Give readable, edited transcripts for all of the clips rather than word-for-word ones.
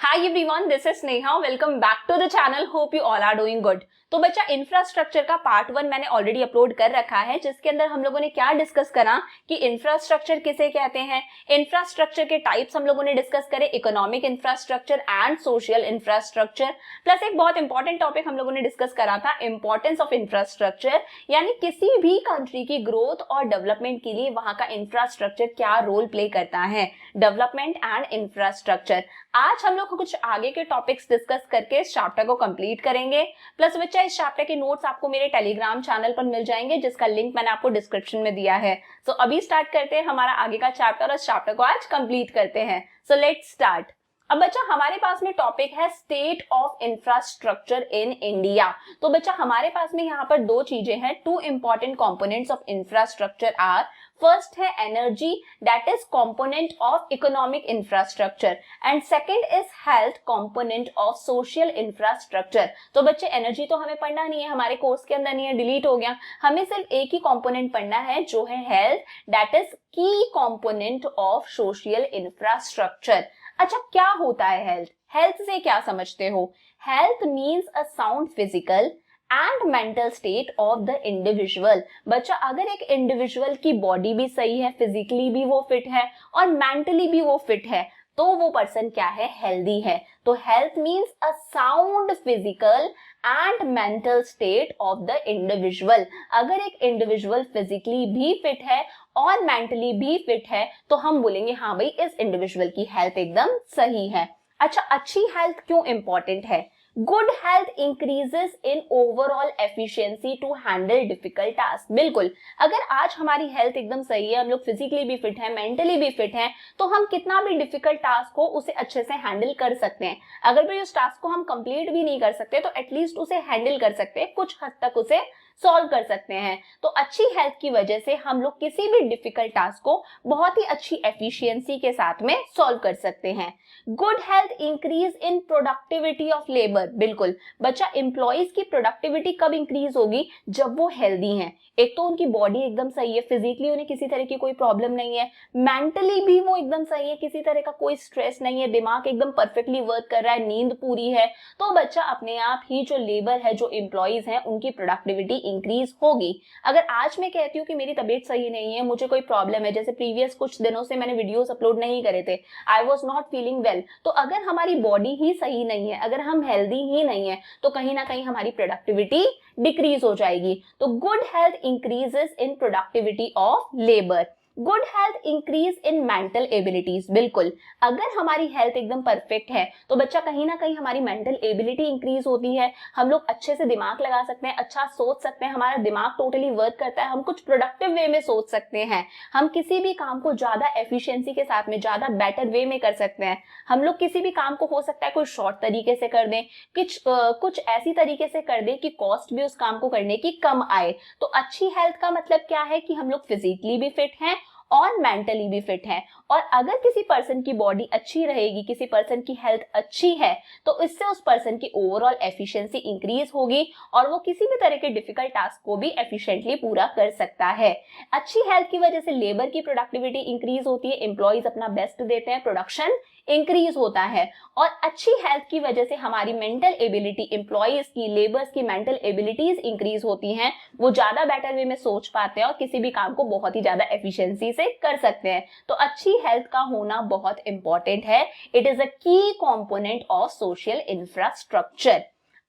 Hi everyone, this is Neha. Welcome back to the channel. Hope you all are doing good. तो बच्चा infrastructure का part 1 मैंने already upload कर रखा है, जिसके अंदर हम लोगों ने क्या डिस्कस करा कि इंफ्रास्ट्रक्चर किसे कहते हैं। इंफ्रास्ट्रक्चर के टाइप्स हम लोगों ने डिस्कस करे, economic infrastructure and social infrastructure. Plus एक बहुत इंपॉर्टेंट टॉपिक हम लोगों ने डिस्कस करा था, इंपॉर्टेंस ऑफ इंफ्रास्ट्रक्चर, यानी किसी भी कंट्री की ग्रोथ और डेवलपमेंट के लिए वहां का इंफ्रास्ट्रक्चर क्या रोल प्ले करता है, डेवलपमेंट एंड इंफ्रास्ट्रक्चर। आज हम लोग कुछ आगे के टॉपिक्स डिस्कस करके इस चैप्टर को कंप्लीट करेंगे। प्लस बच्चा इस चैप्टर के नोट्स आपको मेरे टेलीग्राम चैनल पर मिल जाएंगे, जिसका लिंक मैंने आपको डिस्क्रिप्शन में दिया है। सो अभी स्टार्ट करते हैं हमारा आगे का चैप्टर और इस चैप्टर को आज कंप्लीट करते हैं। So let's start. अब बच्चा हमारे पास में टॉपिक है state of infrastructure in India. तो बच्चा हमारे पास में यहाँ पर दो चीजें हैं, two important components of infrastructure are, first है energy that is component of economic infrastructure and second is health component of social infrastructure. तो बच्चे एनर्जी तो हमें पढ़ना नहीं है, हमारे कोर्स के अंदर नहीं है, डिलीट हो गया। हमें सिर्फ एक ही कंपोनेंट पढ़ना है जो है हेल्थ दैट इज की कंपोनेंट ऑफ सोशल इंफ्रास्ट्रक्चर। अच्छा, क्या होता है हेल्थ? हेल्थ से क्या समझते हो? Health means a sound physical and mental state of the individual. बच्चा अगर एक इंडिविजुअल की बॉडी भी सही है, फिजिकली भी वो फिट है और मेंटली भी वो फिट है, तो वो पर्सन क्या है? हेल्दी है। तो health means a sound physical and mental state of the individual. अगर एक इंडिविजुअल फिजिकली भी फिट है और मेंटली भी फिट है तो हम बोलेंगे हाँ भाई, इस इंडिविजुअल की हेल्थ एकदम सही है। अच्छा, अच्छी हेल्थ क्यों इंपॉर्टेंट है? Good health increases in overall efficiency to handle difficult task. बिल्कुल, अगर आज हमारी हेल्थ एकदम सही है, हम लोग फिजिकली भी फिट हैं, मेंटली भी फिट हैं, तो हम कितना भी डिफिकल्ट टास्क हो उसे अच्छे से हैंडल कर सकते हैं। अगर भी उस टास्क को हम कंप्लीट भी नहीं कर सकते तो एटलीस्ट उसे हैंडल कर सकते हैं, कुछ हद तक उसे सॉल्व कर सकते हैं। तो अच्छी हेल्थ की वजह से हम लोग किसी भी डिफिकल्ट टास्क को बहुत ही अच्छी एफिशिएंसी के साथ में सॉल्व कर सकते हैं। Good health increase in productivity of labour. बिल्कुल बच्चा, एम्प्लॉइज की प्रोडक्टिविटी कब इंक्रीज होगी? जब वो हेल्दी हैं। एक तो उनकी बॉडी एकदम सही है, फिजिकली उन्हें किसी तरह की कोई प्रॉब्लम नहीं है, मेंटली भी वो एकदम सही है, किसी तरह का कोई स्ट्रेस नहीं है, दिमाग एकदम परफेक्टली वर्क कर रहा है, नींद पूरी है, तो बच्चा अपने आप ही जो लेबर है, जो एम्प्लॉइज हैं, उनकी प्रोडक्टिविटी इंक्रीज होगी। अगर आज मैं कहती हूँ कि मेरी तबीयत सही नहीं है, मुझे कोई प्रॉब्लम है, जैसे प्रीवियस कुछ दिनों से मैंने वीडियोस अपलोड नहीं करे थे, I was not feeling well, तो अगर हमारी बॉडी ही सही नहीं है, अगर हम हेल्दी ही नहीं है, तो कहीं ना कहीं हमारी प्रोडक्टिविटी डिक्रीज हो जाएगी। तो good health increases in productivity of labour. Good health increase in mental abilities. बिल्कुल, अगर हमारी हेल्थ एकदम परफेक्ट है तो बच्चा कहीं ना कहीं हमारी मेंटल एबिलिटी इंक्रीज होती है, हम लोग अच्छे से दिमाग लगा सकते हैं, अच्छा सोच सकते हैं, हमारा दिमाग टोटली वर्क करता है, हम कुछ प्रोडक्टिव वे में सोच सकते हैं, हम किसी भी काम को ज्यादा एफिशिएंसी के साथ में, ज्यादा बेटर वे में कर सकते हैं। हम लोग किसी भी काम को हो सकता है कोई शॉर्ट तरीके से कर दें, कुछ ऐसी तरीके से कर दें कि कॉस्ट भी उस काम को करने की कम आए। तो अच्छी हेल्थ का मतलब क्या है कि हम लोग फिजिकली भी फिट हैं और मेंटली भी फिट है। और अगर किसी पर्सन की बॉडी अच्छी रहेगी, किसी पर्सन की हेल्थ अच्छी है, तो इससे उस पर्सन की ओवरऑल एफिशिएंसी इंक्रीज होगी और वो किसी भी तरह के डिफिकल्ट टास्क को भी एफिशिएंटली पूरा कर सकता है। अच्छी हेल्थ की वजह से लेबर की प्रोडक्टिविटी इंक्रीज होती है, एम्प्लॉइज अपना बेस्ट देते हैं, प्रोडक्शन इंक्रीज होता है। और अच्छी हेल्थ की वजह से हमारी मेंटल एबिलिटी, एम्प्लॉइज की, लेबर्स की मेंटल एबिलिटीज इंक्रीज होती हैं, वो ज्यादा बेटर वे में सोच पाते हैं और किसी भी काम को बहुत ही ज्यादा एफिशिएंसी से कर सकते हैं। तो अच्छी हेल्थ का होना बहुत इंपॉर्टेंट है। इट इज अ की कंपोनेंट ऑफ सोशल इंफ्रास्ट्रक्चर।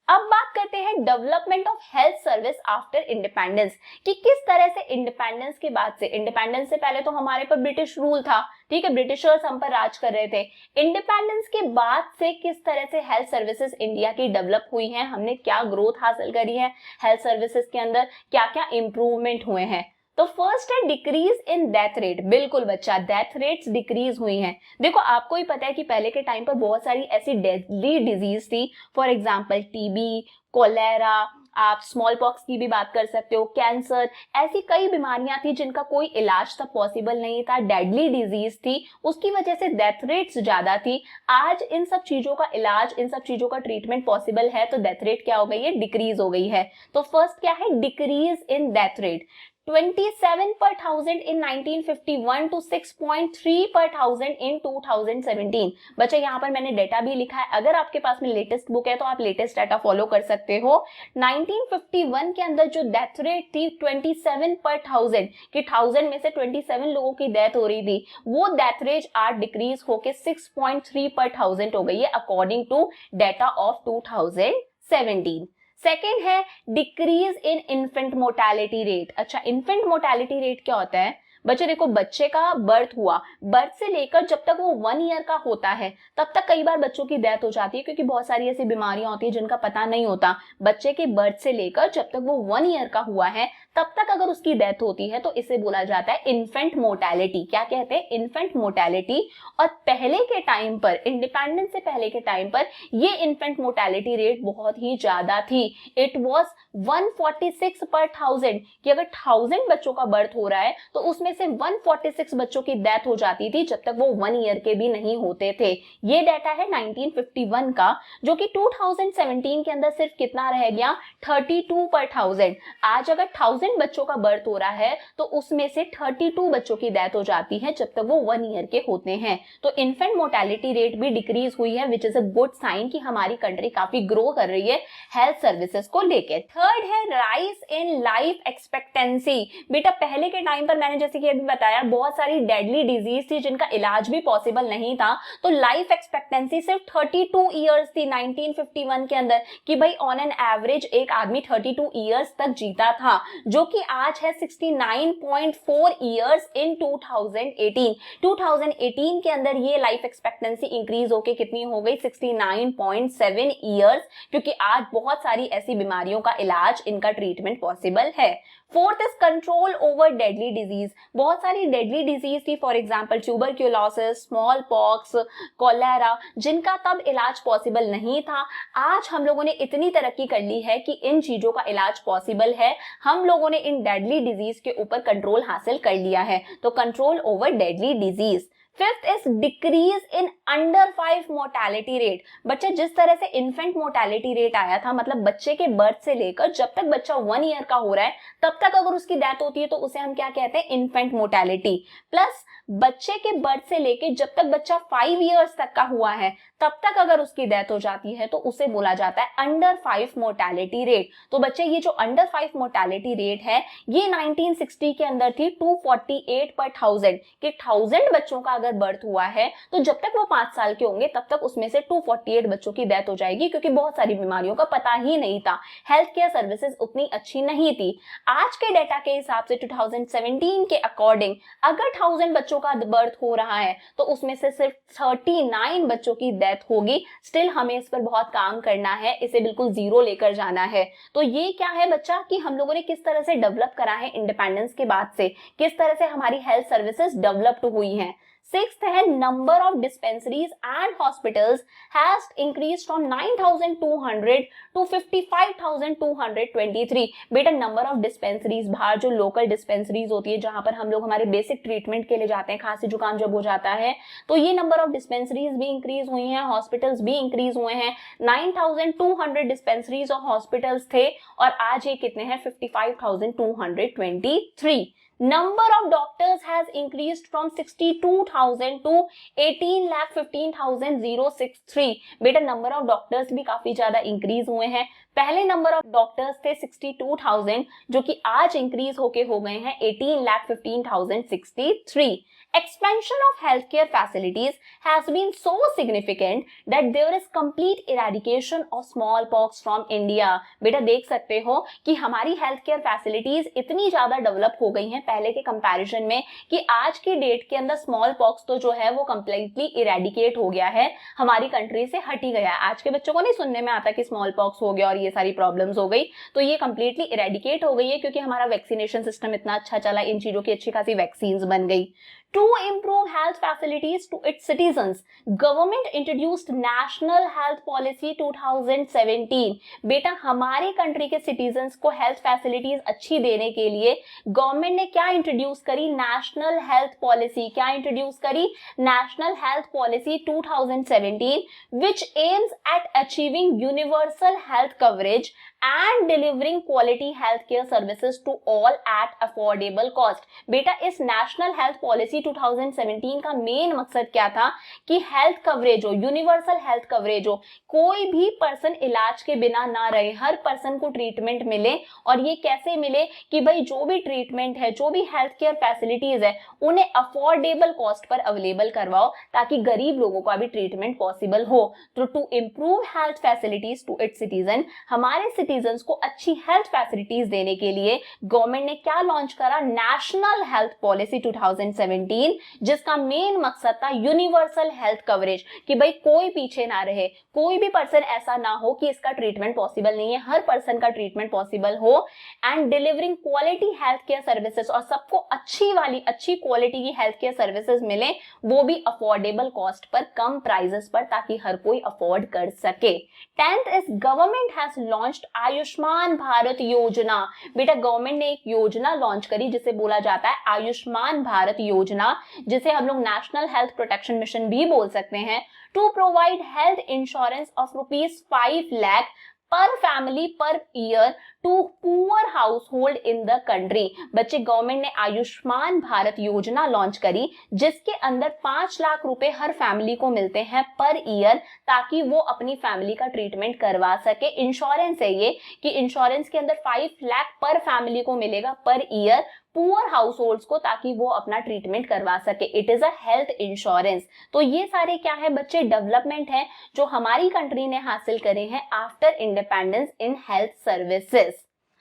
अब बात करते हैं development of health service after independence, कि किस तरह से इंडिपेंडेंस के बाद से, इंडिपेंडेंस से पहले तो हमारे पर ब्रिटिश रूल था, ठीक है, ब्रिटिशर्स हम पर राज कर रहे थे। इंडिपेंडेंस के बाद से किस तरह से हेल्थ सर्विसेज इंडिया की डेवलप हुई हैं, हमने क्या ग्रोथ हासिल करी है हेल्थ सर्विसेज के अंदर, क्या क्या इंप्रूवमेंट हुए हैं। तो फर्स्ट है डिक्रीज इन डेथ रेट। बिल्कुल बच्चा, डेथ रेट्स डिक्रीज हुई हैं। देखो आपको ही पता है कि पहले के टाइम पर बहुत सारी ऐसी डेडली डिजीज थी, फॉर एग्जांपल टीबी, कोलेरा, आप स्मॉल पॉक्स की भी बात कर सकते हो, कैंसर, ऐसी कई बीमारियां थी जिनका कोई इलाज तक पॉसिबल नहीं था, डेडली डिजीज थी, उसकी वजह से डेथ रेट्स ज्यादा थी। आज इन सब चीजों का इलाज, इन सब चीजों का ट्रीटमेंट पॉसिबल है, तो डेथ रेट क्या हो गई है? डिक्रीज हो गई है। तो फर्स्ट क्या है? Decrease in death rate. 27 per thousand in 1951 to 6.3 per thousand in 2017। बच्चा यहाँ पर मैंने डेटा भी लिखा है, अगर आपके पास में लेटेस्ट बुक है तो आप लेटेस्ट डाटा फॉलो कर सकते हो। 1951 के अंदर जो डेथ रेट थी 27 पर थाउजेंड, कि 1000 में से 27 लोगों की डेथ हो रही थी, वो डेथ रेट आज डिक्रीज होके 6.3 पर थाउजेंड हो गई है according to data of 2017। Second है decrease in infant mortality rate. अच्छा, इन्फेंट मोर्टेलिटी रेट क्या होता है? बच्चे देखो, बच्चे का बर्थ हुआ, बर्थ से लेकर जब तक वो 1 ईयर का होता है तब तक कई बार बच्चों की डेथ हो जाती है, क्योंकि बहुत सारी ऐसी बीमारियां होती है जिनका पता नहीं होता। बच्चे के बर्थ से लेकर जब तक वो 1 ईयर का हुआ है तब तक अगर उसकी डेथ होती है तो इसे बोला जाता है इन्फेंट मोर्टेलिटी। क्या कहते हैं? Infant mortality. और पहले के टाइम पर, इंडिपेंडेंस से पहले के टाइम पर ये इन्फेंट मोर्टेलिटी रेट बहुत ही ज्यादा थी। इट वॉज 146 पर थाउजेंड, कि अगर 1000 बच्चों का बर्थ हो रहा है तो उसमें से 146 बच्चों की डेथ हो जाती थी जब तक वो 1 ईयर के भी नहीं होते थे। ये डाटा है 1951 का, जो कि 2017 के अंदर सिर्फ कितना रह गया? 32 पर थाउजेंड। आज अगर 1000 बच्चों का बर्थ हो रहा है तो उसमें से 32 बच्चों की डेथ हो जाती है जब तक वो 1 ईयर के होते हैं। तो इन्फेंट मोर्टेलिटी रेट भी डिक्रीज हुई है, which is a good sign कि हमारी कंट्री काफी ग्रो कर रही है हेल्थ सर्विसेज को लेकर। थर्ड है राइज इन लाइफ एक्सपेक्टेंसी। बेटा, पहले के टाइम पर मैंने जैसे कि अभी बताया, बहुत सारी डेडली डिजीज थी जिनका इलाज भी पॉसिबल नहीं था, तो लाइफ एक्सपेक्टेंसी सिर्फ 32 इयर्स थी 1951 के अंदर, कि भाई ऑन एन एवरेज एक आदमी 32 इयर्स तक जीता था, जो कि आज है 69.4 इयर्स इन 2018। 2018 के अंदर ये लाइफ एक्सपेक्टेंसी इंक्रीज होके कितनी हो गई? 69.7 इयर्स, क्योंकि आज बहुत सारी ऐसी बीमारियों का इलाज, इनका ट्रीटमेंट पॉसिबल है। Fourth is control over deadly disease. बहुत सारी डेडली डिजीज थी, for example tuberculosis, small pox, cholera, जिनका तब इलाज पॉसिबल नहीं था। आज हम लोगों ने इतनी तरक्की कर ली है कि इन चीजों का इलाज पॉसिबल है। हम लोगों ने इन डेडली डिजीज के ऊपर कंट्रोल हासिल कर लिया है, तो control over deadly disease. Fifth is decrease in under 5 mortality rate. बच्चा, जिस तरह से इन्फेंट मोर्टेलिटी रेट आया था, मतलब बच्चे के बर्थ से लेकर जब तक बच्चा 1 ईयर का हो रहा है तब तक अगर उसकी डेथ होती है तो उसे हम क्या कहते हैं? Infant mortality. प्लस बच्चे के बर्थ से लेकर जब तक बच्चा 5 इयर्स तक का हुआ है तब तक अगर उसकी डेथ हो जाती है तो उसे बोला जाता है अंडर 5 मोर्टेलिटी रेट। तो बच्चे, ये जो अंडर 5 मोर्टेलिटी रेट है ये 1960 के अंदर थी 248 पर थाउजेंड, कि 1000 बच्चों का अगर बर्थ हुआ है तो जब तक वो 5 साल के होंगे तब तक उसमें से 248 बच्चों की डेथ हो जाएगी, क्योंकि बहुत सारी बीमारियों का पता ही नहीं था, हेल्थ केयर सर्विसेज उतनी अच्छी नहीं थी। आज के डेटा के हिसाब से 2017 के अकॉर्डिंग अगर 1000 बच्चों का बर्थ हो रहा है तो उसमें से सिर्फ 39 बच्चों की डेथ होगी। स्टिल हमें इस पर बहुत काम करना है, इसे बिल्कुल जीरो लेकर जाना है। तो ये क्या है बच्चा, कि हम लोगों ने किस तरह से डेवलप करा है इंडिपेंडेंस के बाद से, किस तरह से हमारी हेल्थ सर्विसेज डेवलप्ड हुई हैं। सिक्स्थ है number of dispensaries and hospitals has increase from 9,200 to 55,223। बेटा, नंबर ऑफ डिस्पेंसरीज, बाहर जो लोकल डिस्पेंसरीज होती है जहां पर हम लोग हमारे बेसिक ट्रीटमेंट के लिए जाते हैं, खांसी जुकाम जब हो जाता है, तो ये नंबर ऑफ डिस्पेंसरीज भी इंक्रीज हुई हैं, हॉस्पिटल्स भी इंक्रीज हुए हैं। 9,200 डिस्पेंसरीज और हॉस्पिटल्स थे और आज ये कितने हैं? 55,223। Number of doctors has increased from 62,000 to 18,15,063। बेटा, नंबर ऑफ डॉक्टर्स भी काफी ज्यादा इंक्रीज हुए हैं। पहले नंबर ऑफ डॉक्टर्स थे 62,000, जो कि आज इंक्रीज होके हो गए हैं 18,15,063। Expansion of healthcare facilities has been so significant that there is complete eradication of smallpox from India। बेटा, देख सकते हो कि हमारी हेल्थ केयर फैसिलिटीज इतनी ज्यादा डेवलप हो गई हैं पहले के कंपैरिजन में, कि आज की डेट के अंदर स्मॉल पॉक्स तो जो है वो कंप्लीटली इरेडिकेट हो गया है, हमारी कंट्री से हट ही गया है। आज के बच्चों को नहीं सुनने में आता कि स्मॉल पॉक्स हो गया और ये सारी प्रॉब्लम्स हो गई, तो ये कंप्लीटली इरेडिकेट हो गई है, क्योंकि हमारा वैक्सीनेशन सिस्टम इतना अच्छा चला, इन चीजों की अच्छी खासी वैक्सीन बन गई। To improve health facilities to its citizens, government introduced National Health Policy 2017। बेटा, हमारी कंट्री के सिटीजन्स को हेल्थ फैसिलिटीज अच्छी देने के लिए गवर्नमेंट ने क्या इंट्रोड्यूस करी? National health policy. क्या इंट्रोड्यूस करी? National health policy 2017, which aims at achieving universal health coverage and delivering quality healthcare services to all at affordable cost। बेटा इस नेशनल हेल्थ पॉलिसी 2017 का मेन मकसद क्या था कि हेल्थ कवरेज हो, यूनिवर्सल हेल्थ कवरेज हो, कोई भी पर्सन इलाज के बिना ना रहे, हर पर्सन को ट्रीटमेंट मिले। और ये कैसे मिले कि भाई जो भी ट्रीटमेंट है, जो भी हेल्थ केयर फैसिलिटीज है, उन्हें अफोर्डेबल कॉस्ट पर अवेलेबल करवाओ ताकि गरीब लोगों का भी ट्रीटमेंट पॉसिबल हो। तो to improve health facilities to its citizen, हमारे सिटीजन्स को अच्छी हेल्थ फैसिलिटीज देने के लिए गवर्नमेंट ने क्या लॉन्च करा, नेशनल हेल्थ पॉलिसी 2017, जिसका मेन मकसद था यूनिवर्सल हेल्थ कवरेज, कि भाई कोई पीछे ना रहे, कोई भी पर्सन ऐसा ना हो कि इसका ट्रीटमेंट पॉसिबल नहीं है, हर पर्सन का ट्रीटमेंट पॉसिबल हो। And delivering quality health care services, और सबको अच्छी क्वालिटी की हेल्थ केयर सर्विसेज मिले, वो भी अफोर्डेबल कॉस्ट पर, कम प्राइसेस पर, ताकि हर कोई अफोर्ड कर सके। 10th is government has launched Ayushman Bharat योजना। बेटा गवर्नमेंट ने एक योजना लॉन्च करी जिसे बोला जाता है आयुष्मान भारत योजना, जिसे हम लोग नेशनल हेल्थ प्रोटेक्शन मिशन भी बोल सकते हैं। To provide health insurance of ₹5 lakh per family per year to poor household in the country. बच्चे गवर्नमेंट ने आयुष्मान भारत योजना लॉन्च करी जिसके अंदर 5 लाख रुपए हर फैमिली को मिलते हैं पर ईयर, ताकि वो अपनी फैमिली का ट्रीटमेंट करवा सके। इंश्योरेंस है ये कि इंश्योरेंस के अंदर 5 लाख पर फैमिली को मिलेगा per year, poor house holds को, ताकि वो अपना ट्रीटमेंट करवा सके। It is a health insurance. तो ये सारे क्या है बच्चे, डेवलपमेंट है जो हमारी कंट्री ने हासिल करे हैं after independence in health services.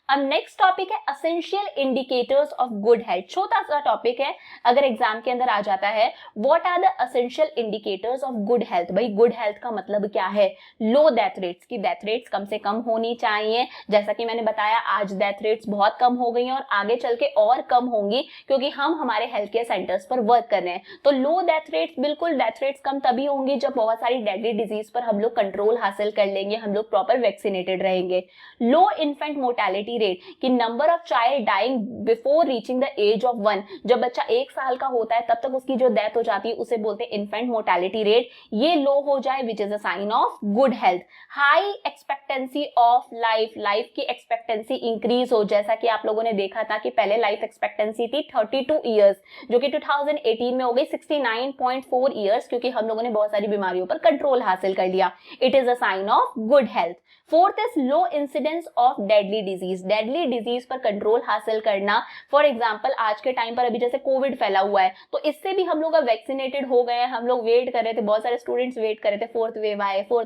अब नेक्स्ट टॉपिक है essential indicators of good health. छोटा सा टॉपिक है, अगर एग्जाम के अंदर आ जाता है, what are the essential indicators of good health. भाई गुड हेल्थ का मतलब क्या है, लो डेथ रेट्स, की डेथ रेट्स कम से कम होनी चाहिए। जैसा कि मैंने बताया आज डेथ रेट्स बहुत कम हो गई हैं और आगे चल के और कम होंगी क्योंकि हम हमारे हेल्थ केयर सेंटर्स पर वर्क कर रहे हैं। तो लो डेथ रेट्स, बिल्कुल डेथ रेट्स कम तभी होंगी जब बहुत सारी डेडली डिजीज पर हम लोग कंट्रोल हासिल कर लेंगे, हम लोग प्रॉपर वैक्सीनेटेड रहेंगे। लो इन्फेंट मोर्टेलिटी रेट, कि number of child dying before reaching the age of 1, जब बच्चा 1 साल का होता है तब तक उसकी जो डेथ हो जाती है उसे बोलते हैं इन्फेंट मोर्टेलिटी रेट, ये लो हो जाए which is a sign of good health. High expectancy of life, life की एक्सपेक्टेंसी इंक्रीज हो, जैसा कि आप लोगों ने देखा था कि पहले लाइफ एक्सपेक्टेंसी थी 32 ईयर्स जो कि 2018 में हो गई 69.4 ईयर्स, क्योंकि हम लोगों ने बहुत सारी बीमारियों पर कंट्रोल हासिल कर लिया। It is a sign of good health. Fourth is low incidence of deadly disease, deadly disease पर कंट्रोल हासिल करना। फॉर एग्जांपल आज के टाइम पर अभी जैसे कोविड फैला हुआ है, तो इससे भी हम लोग वैक्सीनेटेड हो गए हैं, हम लोग वेट कर रहे थे, बहुत सारे स्टूडेंट्स वेट कर रहे थे फोर्थ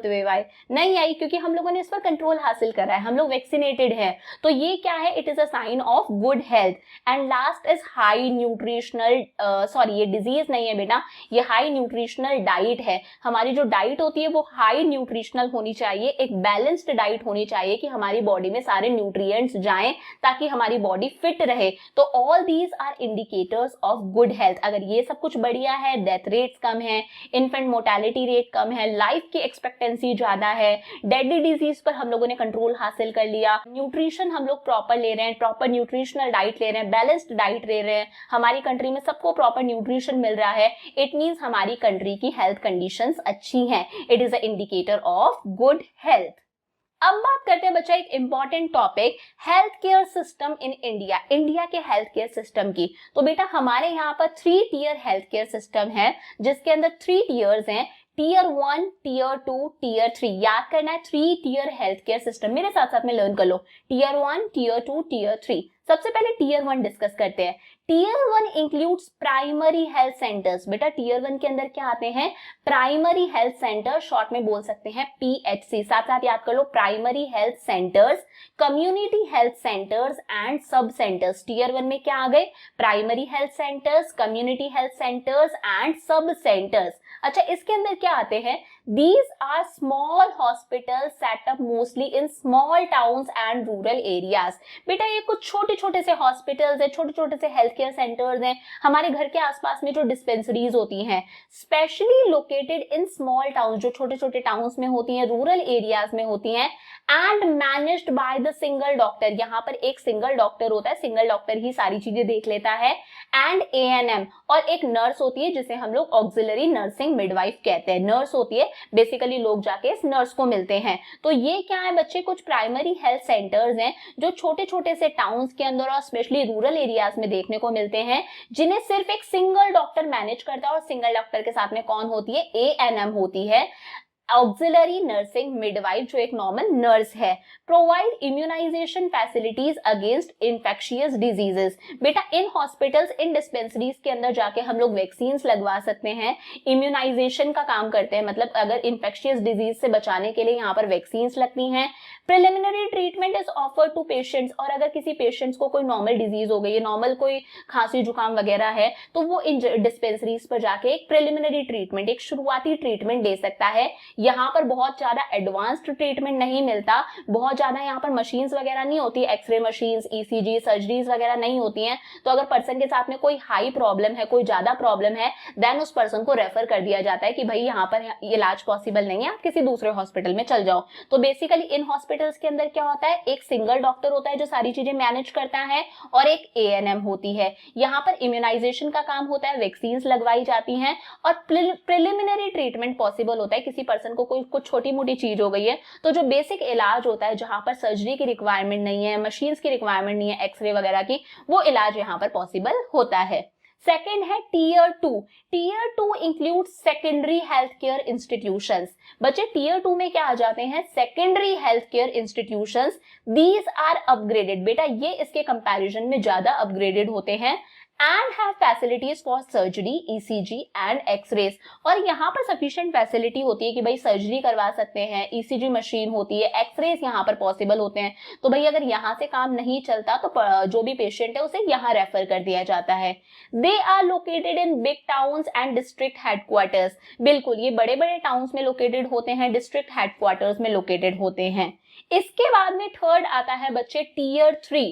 वेव आए, नहीं आई, क्योंकि हम लोगों ने इस पर कंट्रोल हासिल करा है, हम लोग वैक्सीनेटेड है। तो ये क्या है, it is a sign of good health. And last is high nutritional, sorry ये डिजीज नहीं है बेटा, ये हाई न्यूट्रिशनल डाइट है। हमारी जो डाइट होती है वो हाई न्यूट्रिशनल होनी चाहिए, एक बैलेंस्ड डाइट होनी चाहिए कि हमारी बॉडी में सारे न्यूट्रिएंट्स जाएं ताकि हमारी बॉडी फिट रहे। तो all these are indicators of good health. अगर ये सब कुछ बढ़िया है, डेथ रेट्स कम है, इन्फेंट मोर्टेलिटी रेट कम है, लाइफ की एक्सपेक्टेंसी ज्यादा है, डेडली डिजीज पर हम लोगों ने कंट्रोल हासिल कर लिया, न्यूट्रिशन हम लोग प्रॉपर ले रहे हैं, प्रॉपर न्यूट्रिशनल डाइट ले रहे हैं, बैलेंस्ड डाइट ले रहे हैं, हमारी कंट्री में सबको प्रॉपर न्यूट्रिशन मिल रहा है, इट मींस हमारी कंट्री की हेल्थ कंडीशंस अच्छी हैं। It is a indicator of good health. अब बात करते हैं बच्चा एक important topic, health care system in India, India के हेल्थ केयर सिस्टम की। तो बेटा हमारे यहाँ पर 3 टियर हेल्थ केयर सिस्टम है जिसके अंदर 3 टियर्स हैं, टियर 1, टियर 2, टियर 3। याद करना है 3 टियर हेल्थ केयर सिस्टम, मेरे साथ साथ में लर्न कर लो, टियर 1, टियर 2, टियर 3। सबसे पहले टियर 1 डिस्कस करते हैं। Tier 1 includes primary health centres. बेटा टियर 1 के अंदर क्या आते हैं, प्राइमरी हेल्थ सेंटर, शॉर्ट में बोल सकते हैं PHC। साथ साथ याद कर लो, primary health centres, community health centres and sub centres. Tier 1 में क्या आ गए, primary health centres, community health centres and sub centres. अच्छा इसके अंदर क्या आते हैं, these are small hospitals set up mostly in small towns and rural areas। बेटा ये कुछ छोटे छोटे से हॉस्पिटल्स है, छोटे छोटे से हेल्थ हेल्थ केयर सेंटर्स हैं, हमारे घर के आसपास में जो डिस्पेंसरीज होती हैं, specially located in small town, जो छोटे छोटे टाउन्स में होती हैं, रूरल एरियाज में होती हैं, and managed by the single doctor, यहाँ पर एक सिंगल डॉक्टर होता है, सिंगल डॉक्टर ही सारी चीजें देख लेता है, एंड एएनएम, और एक नर्स होती है जिसे हम लोग ऑक्सिलरी नर्सिंग मिडवाइफ कहते हैं। नर्स होती है, बेसिकली लोग जाके इस नर्स को मिलते हैं। तो ये क्या है बच्चे, कुछ प्राइमरी हेल्थ सेंटर्स हैं जो छोटे छोटे से टाउन्स के अंदर और स्पेशली रूरल एरियाज में देखने को मिलते हैं, जिन्हें सिर्फ एक सिंगल डॉक्टर मैनेज करता है, और सिंगल डॉक्टर के साथ में कौन होती है, एएनएम होती है, ऑक्सिलरी नर्सिंग मिडवाइफ, जो एक नॉर्मल नर्स है। Provide immunisation facilities against infectious diseases, बेटा इन हॉस्पिटल्स, इन डिस्पेंसरीज के अंदर जाके हम लोग वैक्सीन लगवा सकते हैं, इम्यूनाइजेशन का काम करते हैं, मतलब अगर इन्फेक्शियस डिजीज से बचाने के लिए यहाँ पर वैक्सीन लगती हैं। Preliminary treatment is offered to patients, और अगर किसी पेशेंट्स को कोई नॉर्मल डिजीज हो गई है, नॉर्मल कोई खांसी जुकाम वगैरह है, तो वो इन डिस्पेंसरीज पर जाके एक प्रिलिमिनरी ट्रीटमेंट, एक शुरुआती ट्रीटमेंट ले सकता है। यहाँ पर बहुत ज्यादा एडवांस्ड ट्रीटमेंट नहीं मिलता, बहुत ज्यादा यहाँ पर मशीन्स वगैरह नहीं होती, एक्सरे मशीन्स, ईसीजी, सर्जरीज वगैरह नहीं होती हैं। तो अगर पर्सन के साथ में कोई हाई प्रॉब्लम है, कोई ज्यादा प्रॉब्लम है, देन उस पर्सन को रेफर कर दिया जाता है कि भाई यहाँ पर इलाज पॉसिबल नहीं है, आप किसी दूसरे हॉस्पिटल में चल जाओ। तो बेसिकली इन हॉस्पिटल्स के अंदर क्या होता है, एक सिंगल डॉक्टर होता है जो सारी चीजें मैनेज करता है, और एक एएनएम होती है। यहाँ पर इम्यूनाइजेशन का काम होता है, वैक्सीन लगवाई जाती हैं, और प्रिलिमिनरी ट्रीटमेंट पॉसिबल होता है। किसी पर्सन को कोई कुछ छोटी मोटी चीज हो गई है, तो जो बेसिक इलाज होता है, जहां पर सर्जरी की रिक्वायरमेंट नहीं है, मशीन्स की रिक्वायरमेंट नहीं है, एक्सरे वगैरह की, वो इलाज यहाँ पर पॉसिबल होता है। सेकेंड है tier 2। Tier 2 include secondary health care institutions. बच्चे टीयर 2 में क्या आ जाते हैं, secondary health care institutions. These are upgraded, बेटा ये इसके कंपैरिजन में ज्यादा अपग्रेडेड होते हैं, and have facilities for surgery, ECG and X-rays, और यहाँ पर sufficient फैसिलिटी होती है कि भाई सर्जरी करवा सकते हैं, ECG मशीन होती है, एक्सरेज यहाँ पर पॉसिबल होते हैं। तो भाई अगर यहाँ से काम नहीं चलता तो जो भी पेशेंट है उसे यहाँ रेफर कर दिया जाता है। They are located in big towns and district headquarters, बिल्कुल ये बड़े बड़े टाउन्स में लोकेटेड होते हैं, डिस्ट्रिक्ट हेडक्वार्टर्स में लोकेटेड होते हैं। इसके बाद में थर्ड आता है बच्चे tier 3।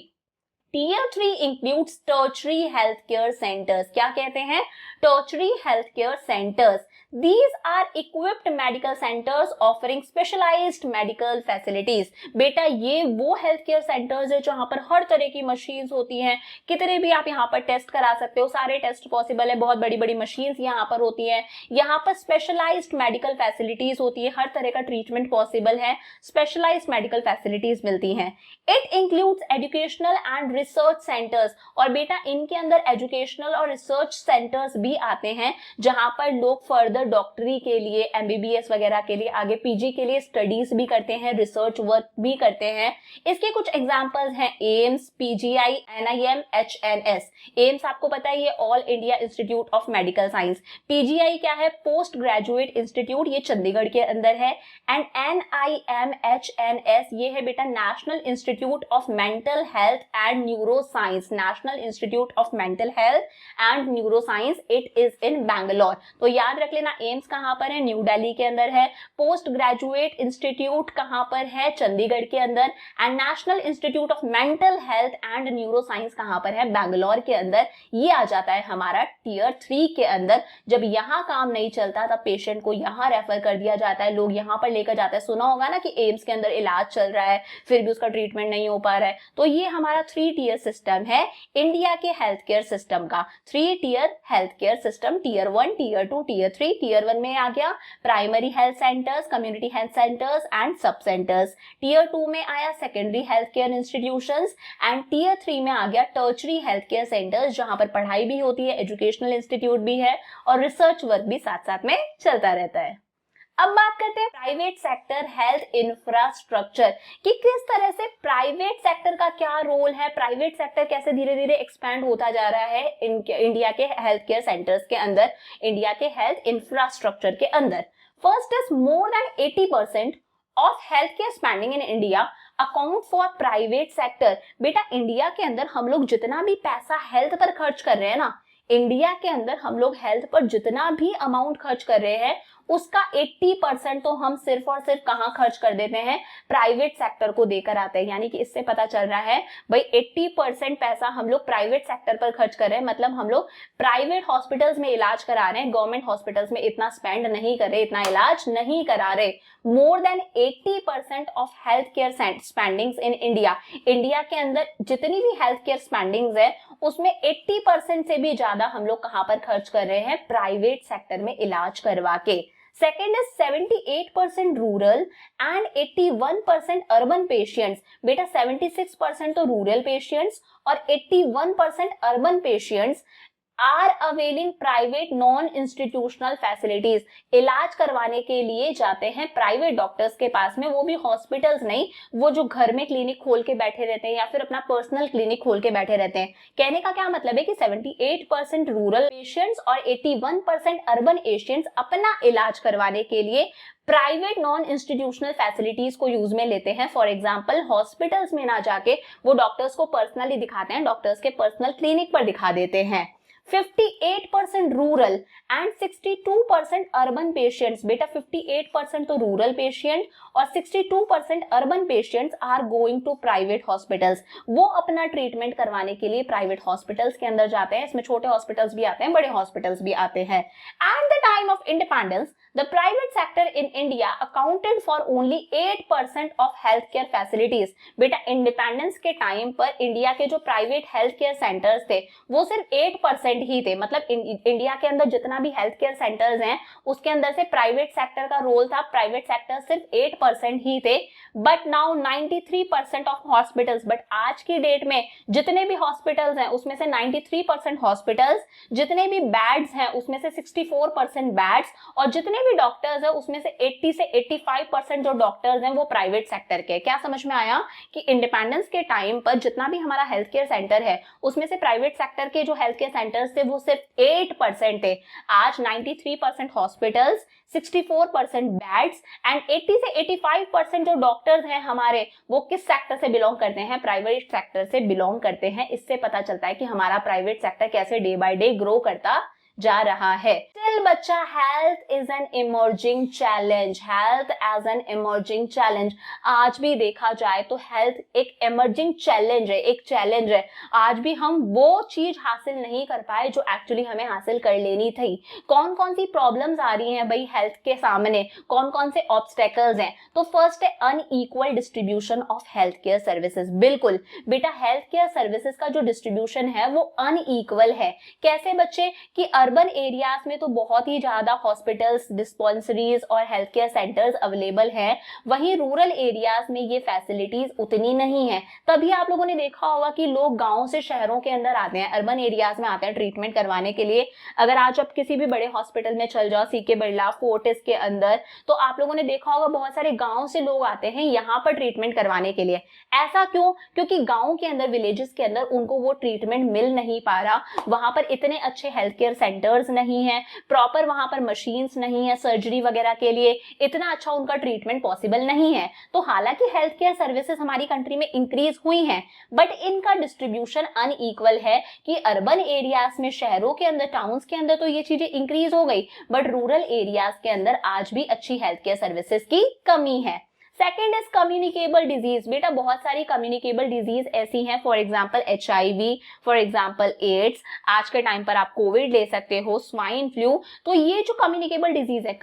Tier 3 includes tertiary health care centres. क्या कहते हैं, tertiary health care centres. These are equipped medical centers offering specialized medical facilities। बेटा ये वो हेल्थ केयर सेंटर्स है जहां पर हर तरह की मशीन्स होती हैं, कितने भी आप यहाँ पर टेस्ट करा सकते हो, सारे टेस्ट पॉसिबल है, बहुत बड़ी बड़ी मशीन्स यहाँ पर होती हैं, यहाँ पर स्पेशलाइज्ड मेडिकल फैसिलिटीज होती है, हर तरह का ट्रीटमेंट पॉसिबल है, स्पेशलाइज्ड मेडिकल फैसिलिटीज मिलती हैं। It includes educational and research centres, और बेटा इनके अंदर एजुकेशनल और रिसर्च सेंटर्स भी आते हैं, जहां पर लोग फर्दर डॉक्टरी के लिए, एमबीबीएस वगैरह के लिए, आगे पीजी के लिए स्टडीज भी करते हैं, रिसर्च वर्क भी करते हैं। इसके कुछ एग्जांपल्स हैं एम्स, पीजीआई, एनआईएम, एचएनएस। एम्स आपको पता है ये all India institute of medical science. PGI क्या है, पोस्ट ग्रेजुएट इंस्टीट्यूट, ये चंडीगढ़ के अंदर है। एंड एनआईएम, एचएनएस ये है बेटा national institute of mental health and neuro science, national institute of mental health and neuro science, it is in Bangalore. तो याद रख लेना एम्स कहां पर है, न्यू दिल्ली के अंदर है। पोस्ट ग्रेजुएट इंस्टीट्यूट कहां पर है, चंडीगढ़ के अंदर। And national institute of mental health and neuro science कहां पर है, बैंगलोर के अंदर। ये आ जाता है हमारा टीयर 3 के अंदर। जब यहाँ काम नहीं चलता तब पेशेंट को यहाँ रेफर कर दिया जाता है, लोग यहाँ पर लेकर जाते हैं। सुना होगा ना कि एम्स के अंदर इलाज चल रहा है फिर भी उसका ट्रीटमेंट नहीं हो पा रहा है। तो ये हमारा 3 टीयर सिस्टम है इंडिया के हेल्थ केयर सिस्टम का। 3 tier health care system, tier 1, tier 2, tier 3। Tier 1 में आ गया primary health centres, community health centres and sub centres. Tier 2 में आया secondary health care institutions, and tier 3 में आ गया टर्शरी हेल्थ केयर सेंटर्स, जहां पर पढ़ाई भी होती है, एजुकेशनल इंस्टीट्यूट भी है और रिसर्च वर्क भी साथ साथ में चलता रहता है। अब बात करते हैं प्राइवेट सेक्टर हेल्थ इंफ्रास्ट्रक्चर कि किस तरह से प्राइवेट सेक्टर का क्या रोल है, प्राइवेट सेक्टर कैसे धीरे धीरे एक्सपैंड होता जा रहा है इंडिया के हेल्थ केयर सेंटर्स के अंदर, इंडिया के हेल्थ इंफ्रास्ट्रक्चर के अंदर। First is more than 80% of health care spending in India account for private sector. बेटा इंडिया के अंदर हम लोग जितना भी पैसा हेल्थ पर खर्च कर रहे हैं ना, इंडिया के अंदर हम लोग हेल्थ पर जितना भी अमाउंट खर्च कर रहे हैं उसका 80% तो हम सिर्फ और सिर्फ कहाँ खर्च कर देते हैं, प्राइवेट सेक्टर को देकर आते हैं। यानी कि इससे पता चल रहा है भाई 80% पैसा हम लोग प्राइवेट सेक्टर पर खर्च कर रहे हैं, मतलब हम लोग प्राइवेट हॉस्पिटल्स में इलाज करा रहे हैं, गवर्नमेंट हॉस्पिटल्स में इतना स्पेंड नहीं कर रहे, इतना इलाज नहीं करा रहे। More than 80% of health care spendings in India, India के अंदर जितनी भी हेल्थ केयर स्पेंडिंग्स है उसमें 80% से भी ज्यादा हम लोग कहां पर खर्च कर रहे हैं, प्राइवेट सेक्टर में इलाज करवा के। Second is 78% rural and 81% urban patients. बेटा 76% तो रूरल पेशेंट्स और 81% urban patients are availing private non institutional facilities, इलाज करवाने के लिए जाते हैं प्राइवेट डॉक्टर्स के पास में, वो भी हॉस्पिटल्स नहीं, वो जो घर में क्लिनिक खोल के बैठे रहते हैं या फिर अपना पर्सनल क्लिनिक खोल के बैठे रहते हैं। कहने का क्या मतलब है कि 78% रूरल पेशेंट्स और 81% अर्बन पेशेंट्स अपना इलाज करवाने के लिए प्राइवेट नॉन इंस्टीट्यूशनल फैसिलिटीज को यूज में लेते हैं। फॉर एग्जांपल हॉस्पिटल्स में ना जाके वो डॉक्टर्स को पर्सनली दिखाते हैं, डॉक्टर्स के पर्सनल क्लिनिक पर दिखा देते हैं। 58% रूरल एंड 62% अर्बन पेशेंट्स। बेटा 58% तो रूरल पेशेंट और 62% urban patients are going to private hospitals, वो अपना ट्रीटमेंट करवाने के लिए प्राइवेट हॉस्पिटल्स के अंदर जाते हैं। इसमें छोटे हॉस्पिटल्स भी आते हैं, बड़े हॉस्पिटल्स भी आते हैं। At the time of independence the private sector in India accounted for only 8% of healthcare facilities। बेटा इंडिपेंडेंस के टाइम पर इंडिया के जो प्राइवेट हेल्थ केयर सेंटर्स थे वो सिर्फ 8% ही थे, मतलब इंडिया के अंदर जितना भी हेल्थ केयर सेंटर्स हैं उसके अंदर से प्राइवेट सेक्टर का रोल था, प्राइवेट सेक्टर सिर्फ 8% ही थे। But now 93% of hospitals, but आज की डेट में जितने भी हॉस्पिटल्स हैं उसमें से 93% हॉस्पिटल्स, जितने भी बेड्स हैं उसमें से 64% बेड्स और जितने भी डॉक्टर्स है उसमें से 80 से 85% जो डॉक्टर्स हैं वो प्राइवेट सेक्टर के। क्या समझ में आया कि इंडिपेंडेंस के टाइम पर जितना भी हमारा हेल्थ केयर सेंटर है उसमें से प्राइवेट सेक्टर के जो हेल्थ केयर सेंटर्स थे वो सिर्फ 8% थे। आज 93% हॉस्पिटल्स, 64% बेड्स एंड 80 से 85% जो डॉक्टर्स हैं हमारे वो किस सेक्टर से बिलोंग करते हैं, प्राइवेट सेक्टर से बिलोंग करते हैं। इससे पता चलता है कि हमारा प्राइवेट सेक्टर कैसे डे बाय डे ग्रो करता जा रहा है। स्टिल बच्चा health is an emerging challenge, health as an emerging challenge. आज भी देखा जाए तो हेल्थ एक इमर्जिंग चैलेंज है, एक चैलेंज है। आज भी हम वो चीज हासिल नहीं कर पाए जो एक्चुअली हमें हासिल कर लेनी थी। कौन कौन सी प्रॉब्लम्स आ रही हैं भाई हेल्थ के सामने, कौन कौन से ऑब्स्टेकल्स हैं? तो फर्स्ट है unequal distribution of health care services. बिल्कुल बेटा हेल्थ केयर सर्विसेज का जो डिस्ट्रीब्यूशन है वो अनइक्वल है। कैसे बच्चे कि अर्बन एरियाज में तो बहुत ही ज्यादा हॉस्पिटल्स, डिस्पेंसरीज और हेल्थ केयर सेंटर्स अवेलेबल हैं, वहीं रूरल एरियाज में ये फैसिलिटीज उतनी नहीं है। तभी आप लोगों ने देखा होगा कि लोग गांव से शहरों के अंदर आते हैं, अर्बन एरियाज में आते हैं ट्रीटमेंट करवाने के लिए। अगर आज आप किसी भी बड़े हॉस्पिटल में चल जाओ, सीके बिरला, फोर्टिस के अंदर, तो आप लोगों ने देखा होगा बहुत सारे गाँव से लोग आते हैं यहाँ पर ट्रीटमेंट करवाने के लिए। ऐसा क्यों? क्योंकि गाँव के अंदर, विलेजेस के अंदर उनको वो ट्रीटमेंट मिल नहीं पा रहा, वहां पर इतने अच्छे हेल्थ केयर सेंटर्स नहीं है, प्रॉपर वहां पर मशीन्स नहीं है सर्जरी वगैरह के लिए, इतना अच्छा उनका ट्रीटमेंट पॉसिबल नहीं है। तो हालांकि हेल्थ केयर सर्विसेज हमारी कंट्री में इंक्रीज हुई हैं, बट इनका डिस्ट्रीब्यूशन अनइक्वल है कि अर्बन एरियाज में, शहरों के अंदर, टाउन्स के अंदर तो ये चीजें इंक्रीज हो गई, बट रूरल एरियाज के अंदर आज भी अच्छी हेल्थ केयर सर्विसेज की कमी है। Second is communicable disease. बेटा बहुत सारी कम्युनिकेबल डिजीज ऐसी हैं, for example HIV, for example AIDS, आज के टाइम पर आप कोविड ले सकते हो, स्वाइन फ्लू। तो ये जो कम्युनिकेबल डिजीज है,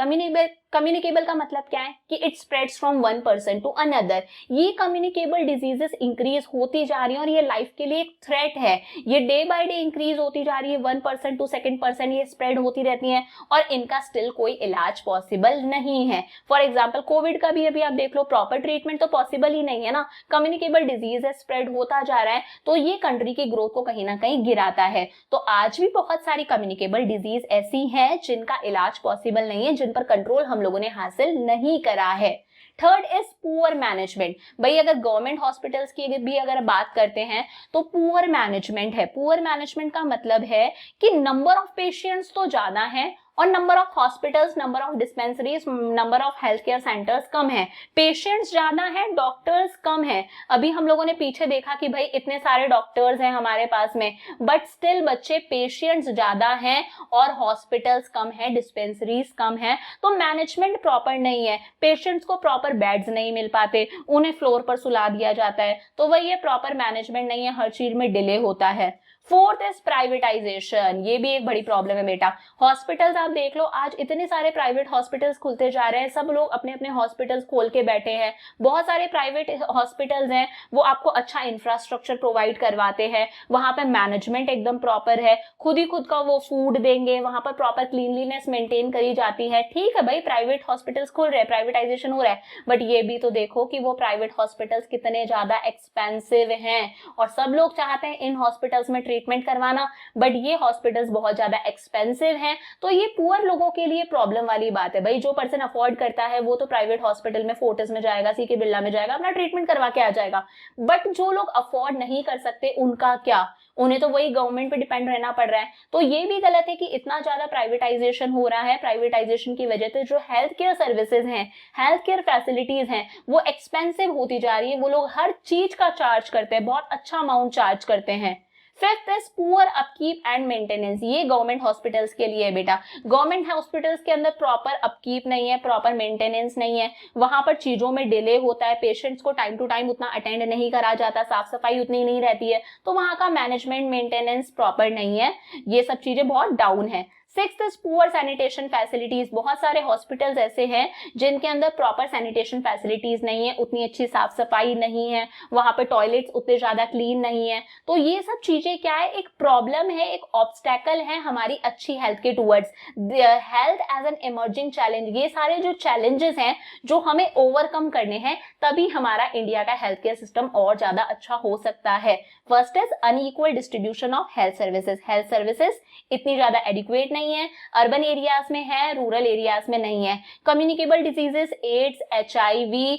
कम्युनिकेबल का मतलब क्या है कि it spreads from one person to another. ये कम्युनिकेबल डिजीजेस इंक्रीज होती जा रही है और ये लाइफ के लिए एक थ्रेट है। ये डे बाय डे इंक्रीज होती जा रही है, 1% टू 2% ये स्प्रेड होती रहती हैं और इनका स्टिल कोई इलाज पॉसिबल नहीं है। फॉर एग्जाम्पल कोविड का भी अभी आप देख लो, प्रॉपर ट्रीटमेंट तो पॉसिबल ही नहीं है ना, कम्युनिकेबल डिजीज है, स्प्रेड होता जा रहा है, तो ये कंट्री की ग्रोथ को कहीं ना कहीं गिराता है। तो आज भी बहुत सारी कम्युनिकेबल डिजीज ऐसी हैं जिनका इलाज पॉसिबल नहीं है, जिन पर कंट्रोल हम लोगों ने हासिल नहीं करा है। Third is poor management. भाई अगर गवर्नमेंट हॉस्पिटल्स की भी अगर बात करते हैं तो पुअर मैनेजमेंट है। पुअर मैनेजमेंट का मतलब है कि नंबर ऑफ पेशेंट्स तो ज्यादा हैं और number of hospitals, number of dispensaries, number of health care centres कम है, पेशेंट्स ज्यादा हैं, डॉक्टर्स कम है। अभी हम लोगों ने पीछे देखा कि भाई इतने सारे डॉक्टर्स हैं हमारे पास में, बट स्टिल बच्चे पेशेंट्स ज्यादा हैं और हॉस्पिटल्स कम है, डिस्पेंसरीज कम है। तो मैनेजमेंट प्रॉपर नहीं है, पेशेंट्स को प्रॉपर बेड्स नहीं मिल पाते, उन्हें फ्लोर पर सुला दिया जाता है। तो वही ये प्रॉपर मैनेजमेंट नहीं है, हर चीज में डिले होता है। फोर्थ इज प्राइवेटाइजेशन, ये भी एक बड़ी प्रॉब्लम है बेटा। हॉस्पिटल्स आप देख लो, आज इतने सारे प्राइवेट हॉस्पिटल्स खुलते जा रहे हैं, सब लोग अपने अपने हॉस्पिटल्स खोल के बैठे हैं। बहुत सारे प्राइवेट हॉस्पिटल्स हैं, वो आपको अच्छा इंफ्रास्ट्रक्चर प्रोवाइड करवाते हैं, वहां पे मैनेजमेंट एकदम प्रॉपर है, खुद ही खुद का वो फूड देंगे, वहां पर प्रॉपर क्लीनलीनेस मेंटेन करी जाती है। ठीक है भाई, प्राइवेट हॉस्पिटल्स खुल रहे हैं, प्राइवेटाइजेशन हो रहा है, बट ये भी तो देखो कि वो प्राइवेट हॉस्पिटल्स कितने ज्यादा एक्सपेंसिव हैं, और सब लोग चाहते हैं इन हॉस्पिटल्स में ट्रीटमेंट करवाना, बट ये हॉस्पिटल्स बहुत ज्यादा एक्सपेंसिव हैं। तो ये पुअर लोगों के लिए प्रॉब्लम वाली बात है भाई। जो पर्सन अफोर्ड करता है वो तो प्राइवेट हॉस्पिटल में, फोर्टिस में जाएगा, सीके बिरला में जाएगा, अपना ट्रीटमेंट करवा के आ जाएगा। बट जो लोग अफोर्ड नहीं कर सकते उनका क्या, उन्हें तो वही गवर्नमेंट पे डिपेंड रहना पड़ रहा है। तो ये भी गलत है कि इतना ज्यादा प्राइवेटाइजेशन हो रहा है। प्राइवेटाइजेशन की वजह से जो हेल्थ केयर सर्विसेज हैं, हेल्थ केयर फैसिलिटीज हैं, वो एक्सपेंसिव होती जा रही है। वो लोग हर चीज का चार्ज करते हैं, बहुत अच्छा अमाउंट चार्ज करते हैं। Fifth is poor upkeep and maintenance, ये गवर्नमेंट हॉस्पिटल्स के लिए है बेटा। गवर्नमेंट हॉस्पिटल्स के अंदर प्रॉपर अपकीप नहीं है, प्रॉपर मेंटेनेंस नहीं है, वहां पर चीजों में डिले होता है, पेशेंट्स को टाइम टू टाइम उतना अटेंड नहीं करा जाता, साफ सफाई उतनी नहीं रहती है, तो वहां का मैनेजमेंट मेंटेनेंस प्रॉपर नहीं है। ये सब चीजें बहुत डाउन है। Sixth is poor sanitation facilities, बहुत सारे हॉस्पिटल्स ऐसे हैं जिनके अंदर प्रॉपर सैनिटेशन फैसिलिटीज नहीं है, उतनी अच्छी साफ सफाई नहीं है, वहां पे टॉयलेट्स उतने ज्यादा क्लीन नहीं है। तो ये सब चीजें क्या है, एक प्रॉब्लम है, एक ऑब्स्टेकल है हमारी अच्छी हेल्थ के towards. Health as an emerging challenge, ये सारे जो चैलेंजेस हैं जो हमें ओवरकम करने हैं, तभी हमारा इंडिया का हेल्थ केयर सिस्टम और ज्यादा अच्छा हो सकता है। First is unequal distribution of health services, health services इतनी ज्यादा एडिक्वेट नहीं है, अर्बन एरियाज में है, रूरल एरियाज में नहीं है। Communicable diseases, AIDS, HIV,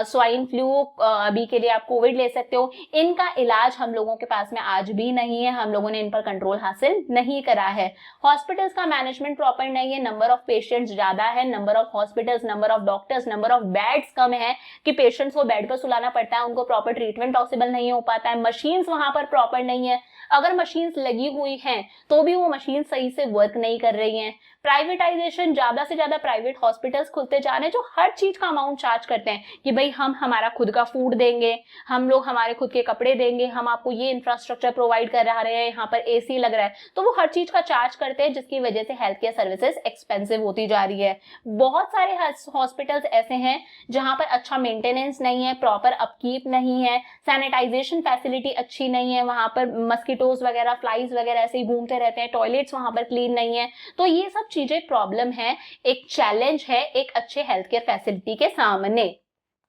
swine flu, अभी के लिए आप कोविड ले सकते हो, इनका इलाज हम लोगों के पास में आज भी नहीं है, हम लोगों ने इन पर कंट्रोल हासिल नहीं करा है। हॉस्पिटल्स का मैनेजमेंट प्रॉपर नहीं है, नंबर ऑफ पेशेंट्स ज्यादा है, number of hospitals, number of doctors, number of beds कम है, कि पेशेंट्स को बेड पर सुलाना पड़ता है, उनको प्रॉपर ट्रीटमेंट पॉसिबल नहीं हो पाता है। मशीन्स वहां पर प्रॉपर नहीं है, अगर मशीन्स लगी हुई हैं तो भी वो मशीन सही से वर्क नहीं कर रही हैं। प्राइवेटाइजेशन, ज्यादा से ज्यादा प्राइवेट हॉस्पिटल्स खुलते जा रहे हैं जो हर चीज का अमाउंट चार्ज करते हैं कि भाई हम हमारा खुद का फूड देंगे, हम लोग हमारे खुद के कपड़े देंगे, हम आपको ये इंफ्रास्ट्रक्चर प्रोवाइड कर रहे हैं, यहाँ पर AC लग रहा है, तो वो हर चीज का चार्ज करते हैं, जिसकी वजह से हेल्थ केयर सर्विसेज एक्सपेंसिव होती जा रही है। बहुत सारे हॉस्पिटल्स ऐसे हैं जहां पर अच्छा मेंटेनेंस नहीं है, प्रॉपर अपकीप नहीं है, सैनिटाइजेशन फैसिलिटी अच्छी नहीं है, वहां पर मस्किटोज वगैरह, फ्लाइज वगैरह ऐसे ही घूमते रहते हैं, टॉयलेट्स वहां पर क्लीन नहीं है। तो ये सब चीजें प्रॉब्लम है, एक चैलेंज है एक अच्छे हेल्थ केयर फैसिलिटी के सामने।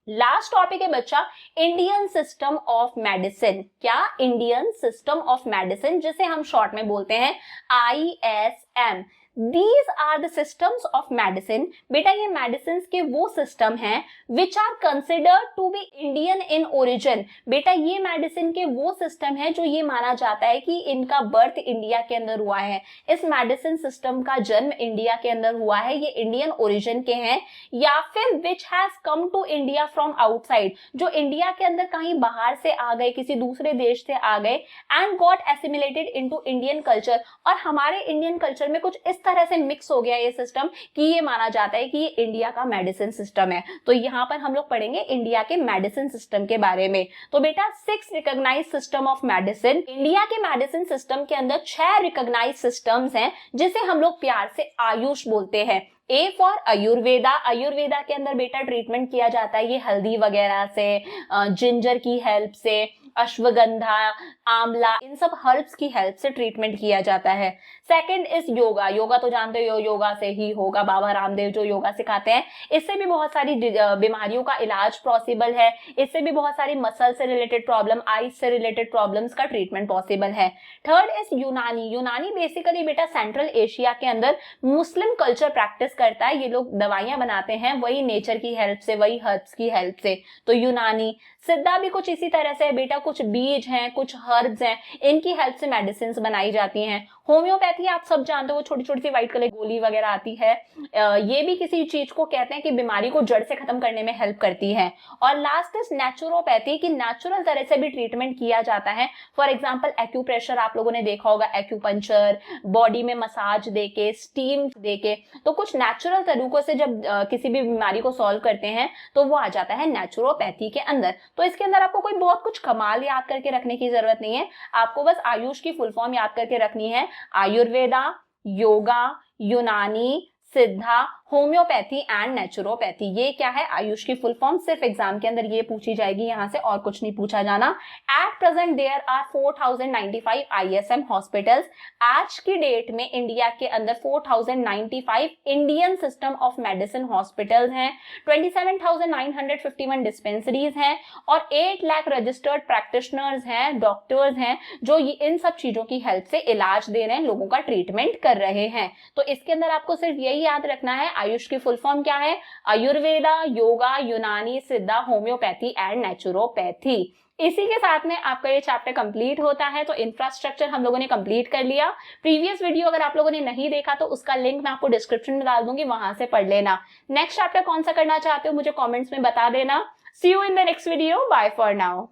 लास्ट टॉपिक है बच्चा, इंडियन सिस्टम ऑफ मेडिसिन। क्या? इंडियन सिस्टम ऑफ मेडिसिन, जिसे हम शॉर्ट में बोलते हैं ISM। These are the systems of medicine। बेटा ये मेडिसिन के वो सिस्टम हैं which are considered to be Indian in origin। बेटा ये मेडिसिन के वो सिस्टम है जो ये माना जाता है कि इनका बर्थ इंडिया के अंदर हुआ है, इस मेडिसिन सिस्टम का जन्म इंडिया के अंदर हुआ है, ये इंडियन ओरिजिन के हैं, या फिर which has come to India from outside, जो इंडिया के अंदर कहीं बाहर से आ गए, किसी दूसरे देश से आ गए, and got assimilated into Indian culture, और हमारे इंडियन कल्चर में कुछ इस तरह से मिक्स हो गया ये सिस्टम कि ये माना जाता है कि ये इंडिया का मेडिसिन सिस्टम है। तो यहाँ पर हम लोग पढ़ेंगे इंडिया के मेडिसिन सिस्टम के बारे में। तो बेटा 6 recognised system of medicine, India के मेडिसिन सिस्टम के अंदर 6 रिकॉग्नाइज्ड सिस्टम्स हैं जिसे हम लोग प्यार से आयुष बोलते हैं। A फॉर आयुर्वेदा, आयुर्वेदा के अंदर बेटा ट्रीटमेंट किया जाता है ये हल्दी वगैरह से, जिंजर की हेल्प से, अश्वगंधा, आंवला, इन सब हर्ब्स की हेल्प से ट्रीटमेंट किया जाता है। सेकंड इज योगा, योगा तो जानते हो, योगा से ही होगा, बाबा रामदेव जो योगा सिखाते हैं, इससे भी बहुत सारी बीमारियों का इलाज पॉसिबल है, इससे भी बहुत सारी मसल से रिलेटेड प्रॉब्लम, आईज से रिलेटेड प्रॉब्लम्स का ट्रीटमेंट पॉसिबल है। थर्ड इज यूनानी, यूनानी बेसिकली बेटा सेंट्रल एशिया के अंदर मुस्लिम कल्चर प्रैक्टिस करता है, ये लोग दवाइयां बनाते हैं वही नेचर की हेल्प से, वही हर्ब्स की हेल्प से, तो यूनानी। सिद्धा भी कुछ इसी तरह से है बेटा, कुछ बीज हैं, कुछ हर्ब्स हैं, इनकी हेल्प से मेडिसिन बनाई जाती हैं। होम्योपैथी आप सब जानते हो, छोटी छोटी सी व्हाइट कलर गोली वगैरह आती है, ये भी किसी चीज को कहते हैं कि बीमारी को जड़ से खत्म करने में हेल्प करती है। और लास्ट इज नेचुरोपैथी, की नेचुरल तरह से भी ट्रीटमेंट किया जाता है। फॉर एग्जाम्पल एक्यूप्रेशर आप लोगों ने देखा होगा, एक्यूपंचर, बॉडी में मसाज देके, स्टीम देके, तो कुछ नेचुरल तरीकों से जब किसी भी बीमारी को सॉल्व करते हैं तो वो आ जाता है नेचुरोपैथी के अंदर। तो इसके अंदर आपको कोई बहुत कुछ कमाल याद करके रखने की जरूरत नहीं है, आपको बस आयुष की फुल फॉर्म याद करके रखनी है। आयुर्वेदा, योगा, यूनानी, सिद्धा, होम्योपैथी एंड नेचुरोपैथी, ये क्या है आयुष की फुल फॉर्म। सिर्फ एग्जाम के अंदर ये पूछी जाएगी, यहां से और कुछ नहीं पूछा जाना। At present there are 4095 ISM hospitals. आज की डेट में इंडिया के अंदर 4095 Indian system of medicine hospitals हैं, 27,951 डिस्पेंसरीज हैं और 8 लाख रजिस्टर्ड प्रैक्टिशनर्स हैं, डॉक्टर्स हैं, जो इन सब चीजों की हेल्प से इलाज दे रहे हैं, लोगों का ट्रीटमेंट कर रहे हैं। तो इसके अंदर आपको सिर्फ यही याद रखना है, आयुष की फुल फॉर्म क्या है, आयुर्वेदा, योगा, यूनानी, सिद्धा, होम्योपैथी एंड नेचुरोपैथी। इसी के साथ में आपका ये चैप्टर कंप्लीट होता है। तो इंफ्रास्ट्रक्चर हम लोगों ने कंप्लीट कर लिया। प्रीवियस वीडियो अगर आप लोगों ने नहीं देखा तो उसका लिंक मैं आपको डिस्क्रिप्शन में डाल दूंगी, वहां से पढ़ लेना। नेक्स्ट चैप्टर कौन सा करना चाहते हो मुझे कमेंट्स में बता देना। See you in the next video, bye for now.